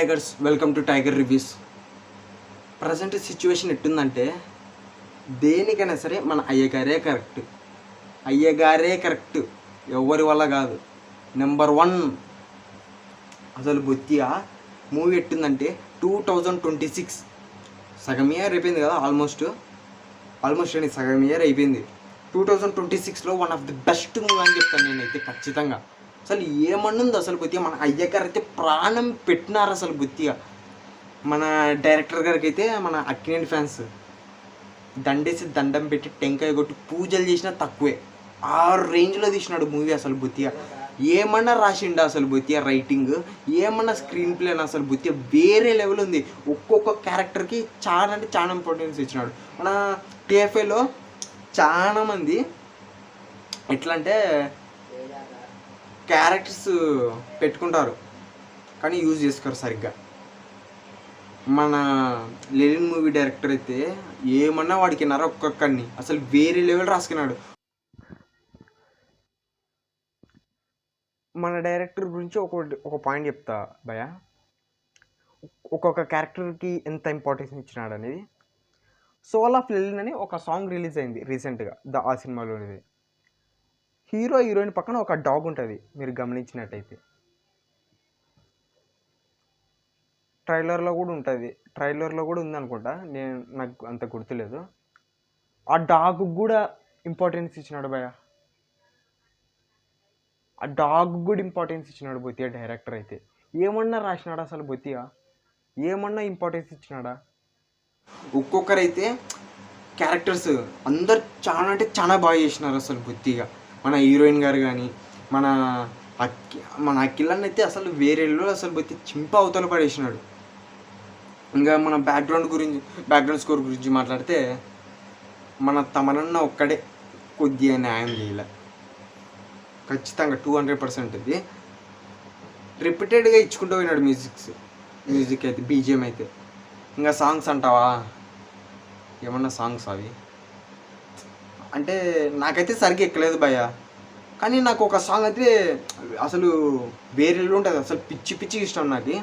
Tigers, welcome to Tiger Reviews. Present situation ఎట్టుందంటే దేనికైనా సరే మన అయ్యగారే కరెక్ట్, ఎవరి వల్ల కాదు. నెంబర్ 1 అసలు బొత్తిగా మూవీ ఎట్టుందంటే 2026 సగం ఇయర్ అయిపోయింది కదా, ఆల్మోస్ట్ సగం ఇయర్ అయిపోయింది. 2026లో one of the best movie అని చెప్తాను నేనైతే ఖచ్చితంగా. అసలు ఏమన్నుంది అసలు బొత్తిగా, మన అయ్యగారు అయితే ప్రాణం పెట్టినారు అసలు బొత్తిగా. మన డైరెక్టర్ గారికి అయితే మన అక్కినేని ఫ్యాన్స్ దండేసి దండం పెట్టి టెంకాయ కొట్టి పూజలు చేసినా తక్కువే. ఆ రేంజ్లో తీసినాడు మూవీ అసలు బొత్తిగా. ఏమన్నా రాసిండా అసలు బొత్తిగా, రైటింగ్ ఏమన్నా స్క్రీన్ ప్లే అసలు బొత్తిగా వేరే లెవెల్ ఉంది. ఒక్కొక్క క్యారెక్టర్కి చాలా అంటే చాలా ఇంపార్టెన్స్ ఇచ్చినాడు. మన టీఎఫ్ఐలో చాలామంది ఎట్లా అంటే క్యారెక్టర్స్ పెట్టుకుంటారు కానీ యూజ్ చేసుకోరు సరిగ్గా. మన లెనిన్ మూవీ డైరెక్టర్ అయితే ఏమన్నా వాడికి ఒక్కొక్కడిని అసలు వేరే లెవెల్ రాసుకున్నాడు. మన డైరెక్టర్ గురించి ఒక పాయింట్ చెప్తా భయ, ఒక్కొక్క క్యారెక్టర్కి ఎంత ఇంపార్టెన్స్ ఇచ్చినాడు అనేది. సోల్ ఆఫ్ లెనిన్ అని ఒక సాంగ్ రిలీజ్ అయింది రీసెంట్గా, ఆ సినిమాలోనిది. హీరో హీరోయిన్ పక్కన ఒక డాగ్ ఉంటుంది, మీరు గమనించినట్టయితే. ట్రైలర్లో కూడా ఉంది అనుకుంటా, నాకు అంత గుర్తులేదు. ఆ డాగ్ కూడా ఇంపార్టెన్స్ ఇచ్చినాడు భయ, ఆ డాగ్ కూడా ఇంపార్టెన్స్ ఇచ్చినాడు బొత్తిగా డైరెక్టర్ అయితే. ఏమన్నా రాసినాడా అసలు బొత్తిగా, ఏమన్నా ఇంపార్టెన్స్ ఇచ్చినాడా? ఒక్కొక్కరైతే క్యారెక్టర్స్ అందరు చాలా అంటే చాలా బాగా చేసినారు అసలు బొత్తిగా. మన హీరోయిన్ గారు కానీ, మన అఖిలన్ అయితే అసలు వేరేలో అసలు బొత్తి చింప అవతల పడేసినాడు. ఇంకా మన బ్యాక్గ్రౌండ్ స్కోర్ గురించి మాట్లాడితే మన తమనన్న ఒక్కడే కొద్దిగా న్యాయం చేయలే ఖచ్చితంగా. 200% ఇది రిపీటెడ్గా ఇచ్చుకుంటూ పోయినాడు. మ్యూజిక్ అయితే, బీజిఎం అయితే. ఇంకా సాంగ్స్ అంటావా, ఏమన్నా సాంగ్స్ అవి అంటే నాకైతే సరిగ్గా ఎక్కలేదు భయ. కానీ నాకు ఒక సాంగ్ అయితే అసలు వేరే ఉంటుంది, అసలు పిచ్చి ఇష్టం నాకు.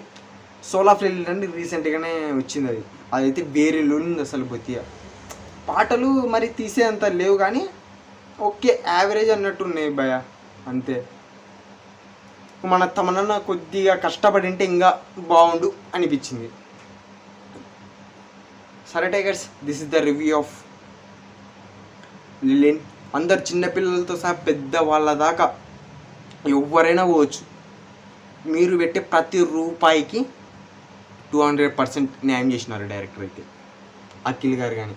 సోల్ ఆఫ్ లెనిన్ అని రీసెంట్గానే వచ్చింది, అదైతే వేరే ఉంది అసలు బొత్తిగా. పాటలు మరి తీసేంత లేవు కానీ ఓకే, యావరేజ్ అన్నట్టు ఉన్నాయి భయ, అంతే. మన తమనన్న కొద్దిగా కష్టపడి ఉంటే ఇంకా బాగుండు అనిపించింది. సరే tigers, this is the review of Lenin. అందరు చిన్నపిల్లలతో సహా పెద్ద వాళ్ళ దాకా ఎవరైనా పోవచ్చు. మీరు పెట్టే ప్రతి రూపాయికి 200% న్యాయం చేసినారు డైరెక్టర్ అయితే, అఖిల్ గారు కానీ.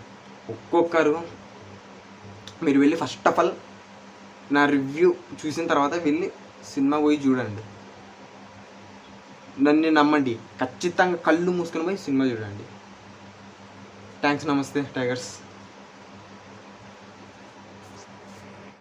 ఒక్కొక్కరు మీరు వెళ్ళి ఫస్ట్ ఆఫ్ ఆల్ నా రివ్యూ చూసిన తర్వాత వెళ్ళి సినిమా పోయి చూడండి. నన్ను నమ్మండి, ఖచ్చితంగా కళ్ళు మూసుకొని పోయి సినిమా చూడండి. థ్యాంక్స్, నమస్తే టైగర్స్.